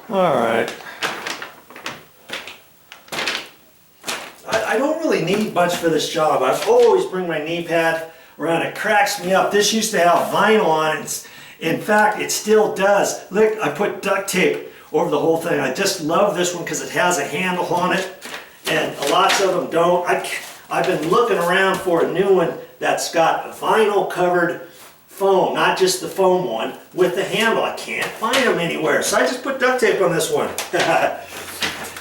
All right. I don't really need much for this job. I always bring my knee pad around. It cracks me up. This used to have vinyl on it. In fact, it still does. Look, I put duct tape over the whole thing. I just love this one because it has a handle on it, and lots of them don't. I've been looking around for a new one that's got a vinyl covered foam, not just the foam one, with the handle. I can't find them anywhere, so I just put duct tape on this one.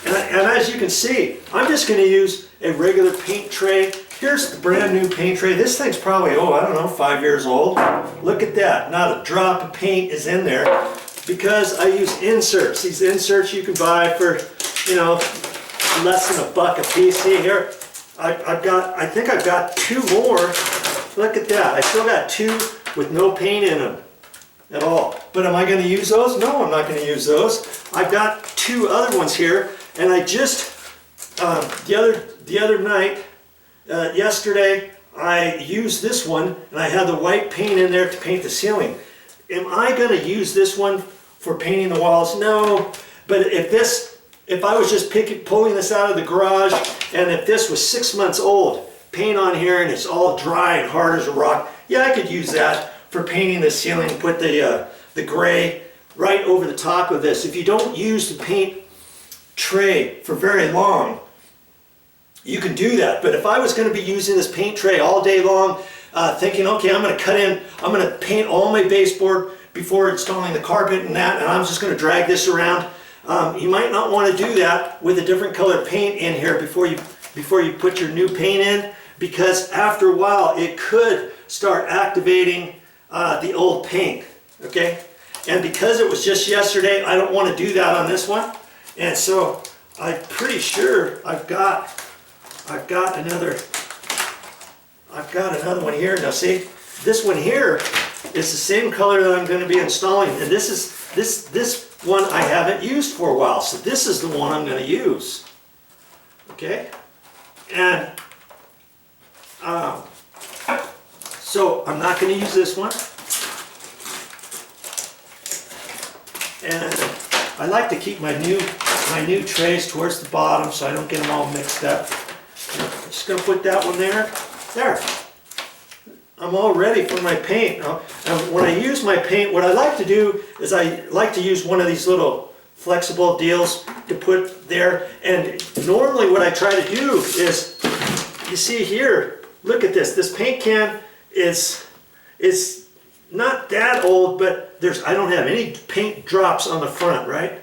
And as you can see, I'm just going to use a regular paint tray. Here's the brand new paint tray. This thing's probably, I don't know, 5 years old. Look at that. Not a drop of paint is in there because I use inserts. These inserts you can buy for, less than $1 a piece. See here, I think I've got 2 more. Look at that. I still got 2 with no paint in them at all. But am I going to use those? No, I'm not going to use those. I've got 2 other ones here, and I just the other night, yesterday, I used this one, and I had the white paint in there to paint the ceiling. Am I going to use this one for painting the walls? No. But if I was just pulling this out of the garage, and if this was 6 months old, paint on here, and it's all dry and hard as a rock, yeah, I could use that for painting the ceiling. Put the gray right over the top of this. If you don't use the paint tray for very long, you can do that. But if I was going to be using this paint tray all day long, thinking, okay, I'm going to paint all my baseboard before installing the carpet and that, and I'm just going to drag this around, you might not want to do that with a different color paint in here before you put your new paint in, because after a while it could start activating the old paint. Okay, and because it was just yesterday, I don't want to do that on this one, and so I'm pretty sure I've got another one here. Now see, this one here is the same color that I'm going to be installing, and this one I haven't used for a while, so this is the one I'm going to use. Okay, and so I'm not going to use this one, and I like to keep my new trays towards the bottom so I don't get them all mixed up. I'm just going to put that one there. There. I'm all ready for my paint. And when I use my paint, what I like to do is I like to use one of these little flexible deals to put there. And normally what I try to do is, you see here, look at this. This paint can is not that old, but I don't have any paint drops on the front, right?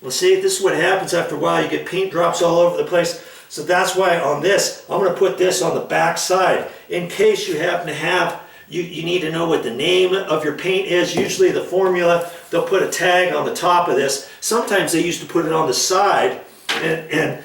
Well, see, this is what happens after a while. You get paint drops all over the place. So that's why on this, I'm going to put this on the back side in case you happen to have, you need to know what the name of your paint is. Usually the formula, they'll put a tag on the top of this. Sometimes they used to put it on the side, and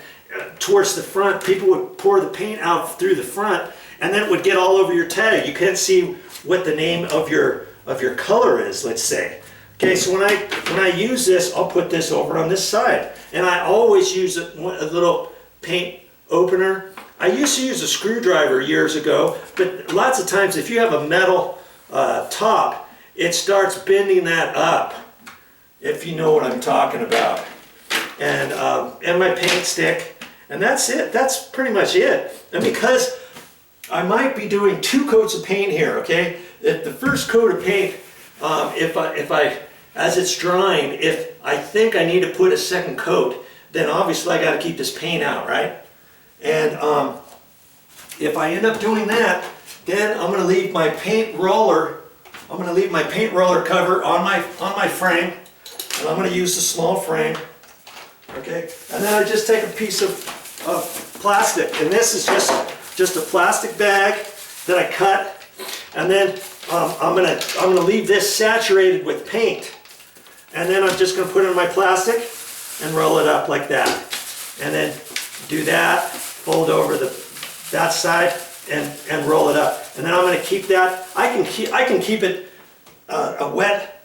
towards the front, people would pour the paint out through the front, and then it would get all over your tag. You can't see what the name of your color is, let's say. Okay, so when I use this, I'll put this over on this side, and I always use a little paint opener. I used to use a screwdriver years ago, but lots of times if you have a metal top, it starts bending that up, if you know what I'm talking about. And my paint stick, and that's it. That's pretty much it. And because I might be doing 2 coats of paint here, okay? If the first coat of paint, as it's drying, if I think I need to put a second coat, then obviously I got to keep this paint out, right? And if I end up doing that, then I'm going to leave my paint roller. I'm going to leave my paint roller cover on my frame, and I'm going to use the small frame. Okay, and then I just take a piece of plastic, and this is just a plastic bag that I cut, and then I'm going to leave this saturated with paint, and then I'm just going to put it in my plastic and roll it up like that, and then do that, fold over that side, and roll it up, and then I'm going to keep that. I can keep it a wet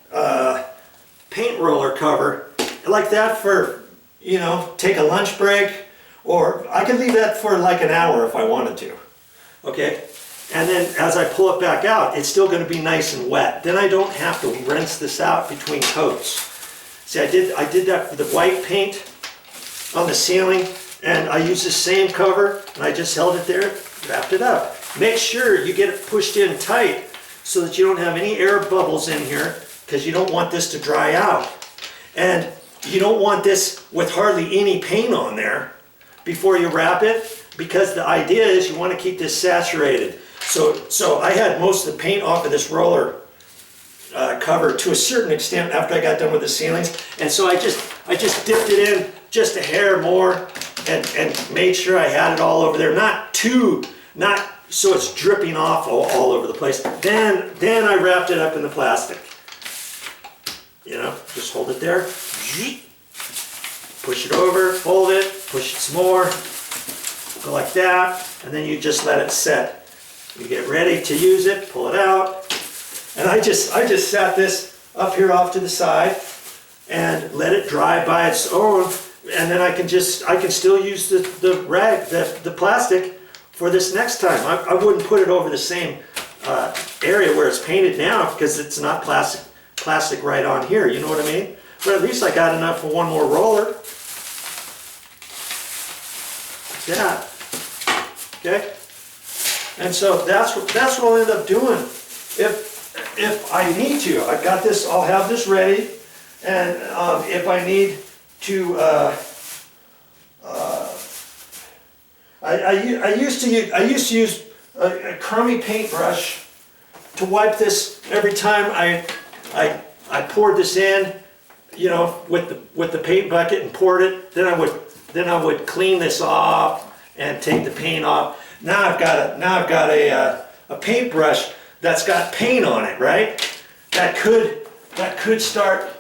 paint roller cover like that for, take a lunch break, or I can leave that for like an hour if I wanted to. Okay, and then as I pull it back out, it's still going to be nice and wet. Then I don't have to rinse this out between coats. See, I did that for the white paint on the ceiling, and I used the same cover, and I just held it there, wrapped it up. Make sure you get it pushed in tight so that you don't have any air bubbles in here, because you don't want this to dry out. And you don't want this with hardly any paint on there before you wrap it, because the idea is you want to keep this saturated. So I had most of the paint off of this roller cover to a certain extent after I got done with the ceilings, and so I just dipped it in just a hair more and made sure I had it all over there, not so it's dripping off all over the place. Then I wrapped it up in the plastic. You know, just hold it there, push it over, hold it, push it some more, go like that, and then you just let it set. You get ready to use it, pull it out. And I just sat this up here off to the side and let it dry by its own, and then I can still use the rag, the plastic for this next time. I wouldn't put it over the same area where it's painted now, because it's not plastic right on here, you know what I mean? But at least I got enough for one more roller. Like that. Okay? And so that's what I'll end up doing. If I need to, I've got this, I'll have this ready, and if I need to, I used to use a crummy paintbrush to wipe this every time I poured this in, you know, with the paint bucket and poured it. Then I would clean this off and take the paint off. Now I've got a paintbrush that's got paint on it, right? That could start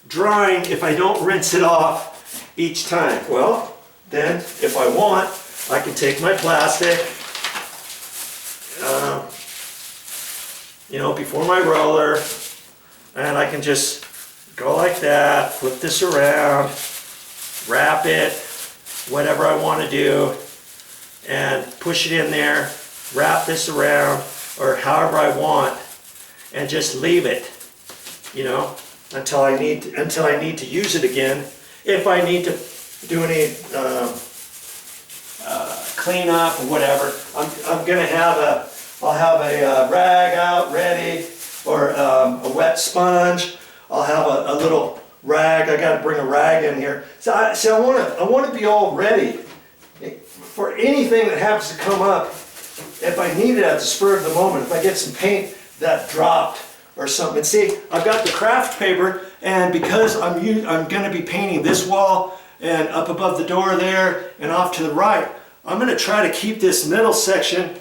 drying if I don't rinse it off each time. Well, then if I want, I can take my plastic, you know, before my roller, and I can just go like that, flip this around, wrap it, whatever I want to do, and push it in there, wrap this around, or however I want, and just leave it, you know, until I need to use it again. If I need to do any cleanup or whatever, I'll have a rag out ready, or a wet sponge. I'll have a little rag. I got to bring a rag in here. So I want to be all ready for anything that happens to come up. If I need it at the spur of the moment, if I get some paint that dropped or something. See, I've got the craft paper, and because I'm going to be painting this wall and up above the door there and off to the right, I'm going to try to keep this middle section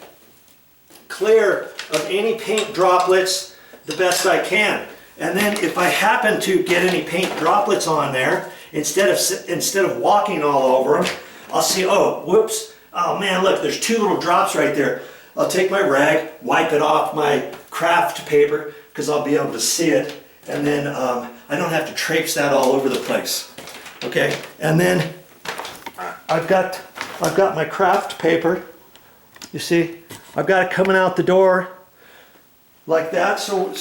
clear of any paint droplets the best I can. And then if I happen to get any paint droplets on there, instead of walking all over them, I'll see, oh, whoops, oh man, look, there's 2 little drops right there. I'll take my rag, wipe it off my craft paper, because I'll be able to see it, and then I don't have to traipse that all over the place. Okay, and then I've got my craft paper. You see, I've got it coming out the door like that. So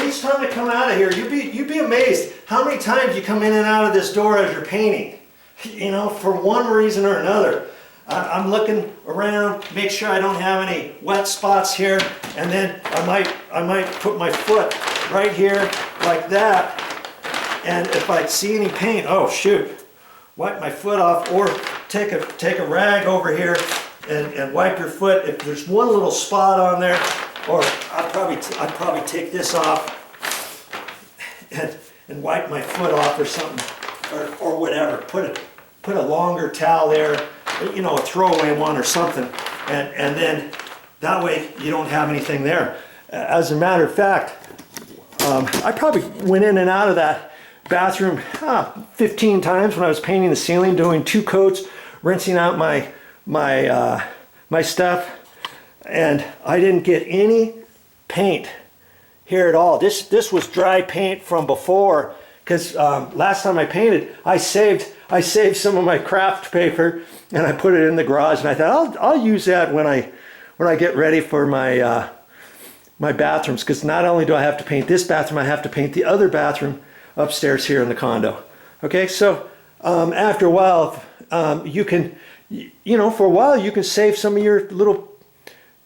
each time I come out of here, you'd be amazed how many times you come in and out of this door as you're painting. You know, for one reason or another. I'm looking around, make sure I don't have any wet spots here, and then I might put my foot right here like that, and if I see any paint, oh shoot, wipe my foot off, or take a rag over here and wipe your foot. If there's one little spot on there, or I'd probably take this off and wipe my foot off or something, or whatever. Put a longer towel there, you know, a throwaway one or something, and then that way you don't have anything there. As a matter of fact, I probably went in and out of that bathroom 15 times when I was painting the ceiling, doing 2 coats, rinsing out my stuff, and I didn't get any paint here at all. This was dry paint from before, because last time I painted, I saved some of my craft paper and I put it in the garage, and I thought I'll use that when I get ready for my my bathrooms, because not only do I have to paint this bathroom, I have to paint the other bathroom upstairs here in the condo. Okay, so after a while, you can, for a while you can save some of your little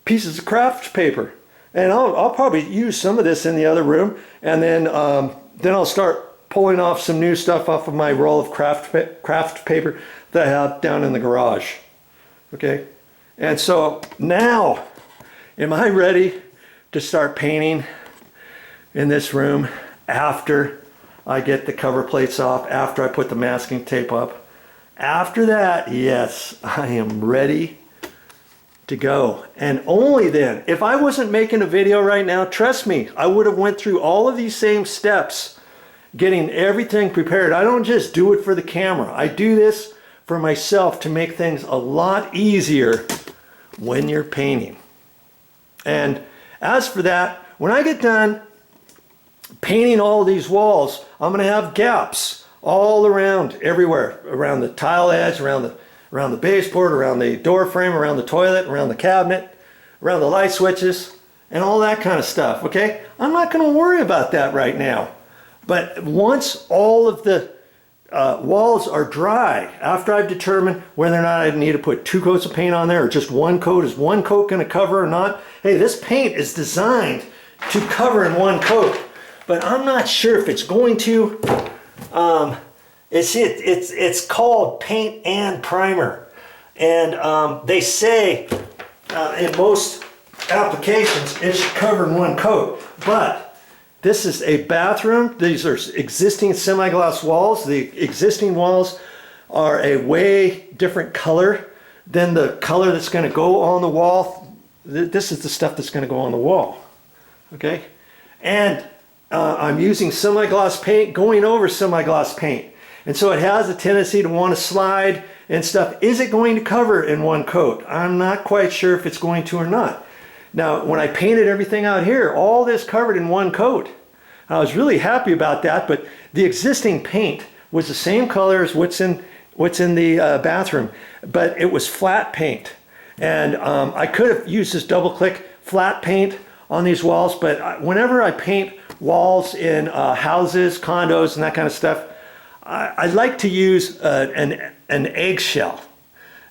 pieces of craft paper. And I'll probably use some of this in the other room, and then I'll start pulling off some new stuff off of my roll of craft paper that I have down in the garage. Okay, and so now, am I ready to start painting in this room after I get the cover plates off, after I put the masking tape up? After that, yes, I am ready to go. And only then, if I wasn't making a video right now, trust me, I would have went through all of these same steps, getting everything prepared. I don't just do it for the camera. I do this for myself to make things a lot easier when you're painting. And as for that, when I get done painting all these walls, I'm going to have gaps all around, everywhere, around the tile edge, around the baseboard, around the door frame, around the toilet, around the cabinet, around the light switches, and all that kind of stuff, okay? I'm not going to worry about that right now. But once all of the walls are dry, after I've determined whether or not I need to put 2 coats of paint on there or just 1 coat, is 1 coat going to cover or not? Hey, this paint is designed to cover in 1 coat, but I'm not sure if it's going to. It's called paint and primer, and they say in most applications it should cover in 1 coat, but this is a bathroom. These are existing semi-gloss walls. The existing walls are a way different color than the color that's going to go on the wall. This is the stuff that's going to go on the wall, okay? And I'm using semi-gloss paint going over semi-gloss paint. And so it has a tendency to want to slide and stuff. Is it going to cover in 1 coat? I'm not quite sure if it's going to or not. Now, when I painted everything out here, all this covered in 1 coat. I was really happy about that, but the existing paint was the same color as what's in the bathroom, but it was flat paint. And I could have used this double-click flat paint on these walls, but whenever I paint walls in houses, condos, and that kind of stuff, I like to use an eggshell.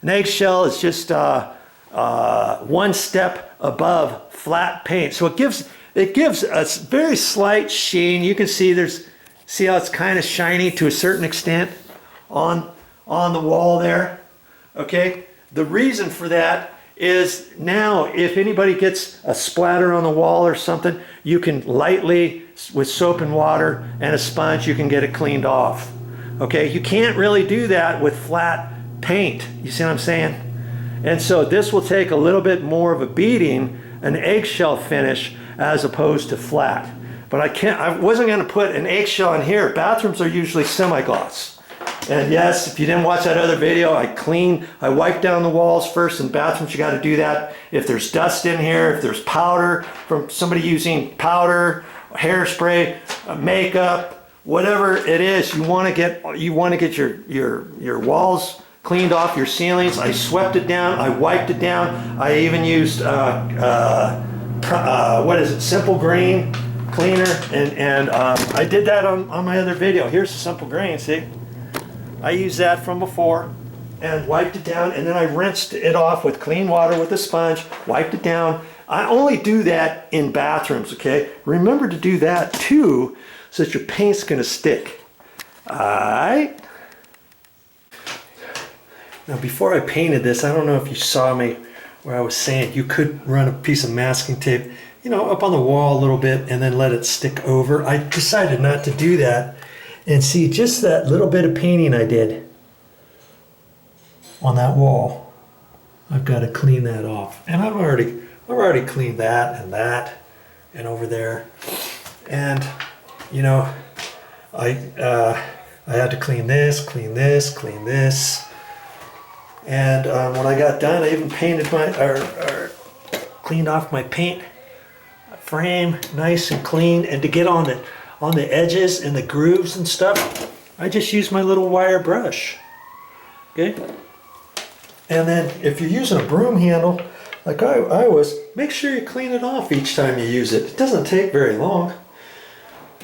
An eggshell is just 1 step above flat paint, so it gives a very slight sheen. You can see see how it's kind of shiny to a certain extent on the wall there. Okay, the reason for that is now if anybody gets a splatter on the wall or something, you can lightly, with soap and water and a sponge, you can get it cleaned off. Okay, you can't really do that with flat paint. You see what I'm saying? And so this will take a little bit more of a beating, an eggshell finish, as opposed to flat. But I wasn't going to put an eggshell in here. Bathrooms are usually semi-gloss. And yes, if you didn't watch that other video, I wipe down the walls first. In bathrooms, you got to do that. If there's dust in here, if there's powder from somebody using powder, hairspray, makeup, whatever it is, you want to get your walls cleaned off, your ceilings. I swept it down, I wiped it down. I even used Simple Green cleaner, and I did that on my other video. Here's the Simple Green, see? I used that from before and wiped it down, and then I rinsed it off with clean water with a sponge, wiped it down. I only do that in bathrooms, okay? Remember to do that too, so that your paint's gonna stick. Alright? Now before I painted this, I don't know if you saw me where I was saying you could run a piece of masking tape, up on the wall a little bit and then let it stick over. I decided not to do that. And see, just that little bit of painting I did on that wall, I've got to clean that off. And I've already cleaned that and over there. And I had to clean this. And when I got done, I even painted or cleaned off my paint frame nice and clean. And to get on the edges and the grooves and stuff, I just use my little wire brush. Okay. And then if you're using a broom handle, like I was, make sure you clean it off each time you use it. It doesn't take very long.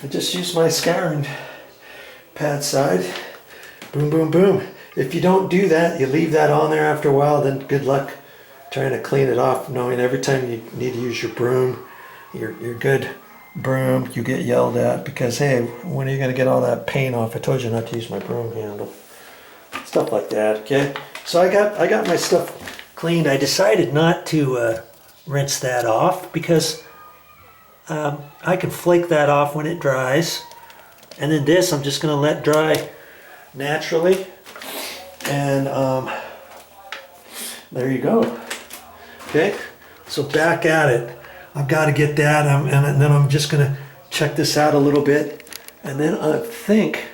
I just use my scouring pad side. Boom, boom, boom. If you don't do that, you leave that on there after a while, then good luck trying to clean it off, knowing every time you need to use your broom, your good broom, you get yelled at because, hey, when are you going to get all that paint off? I told you not to use my broom handle. Stuff like that, okay? So I got my stuff cleaned. I decided not to rinse that off because I can flake that off when it dries. And then this I'm just going to let dry naturally. And there you go. Okay, so back at it. I've got to get that, and then I'm just going to check this out a little bit. And then I think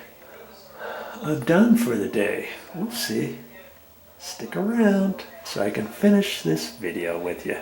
I'm done for the day. We'll see. Stick around so I can finish this video with you.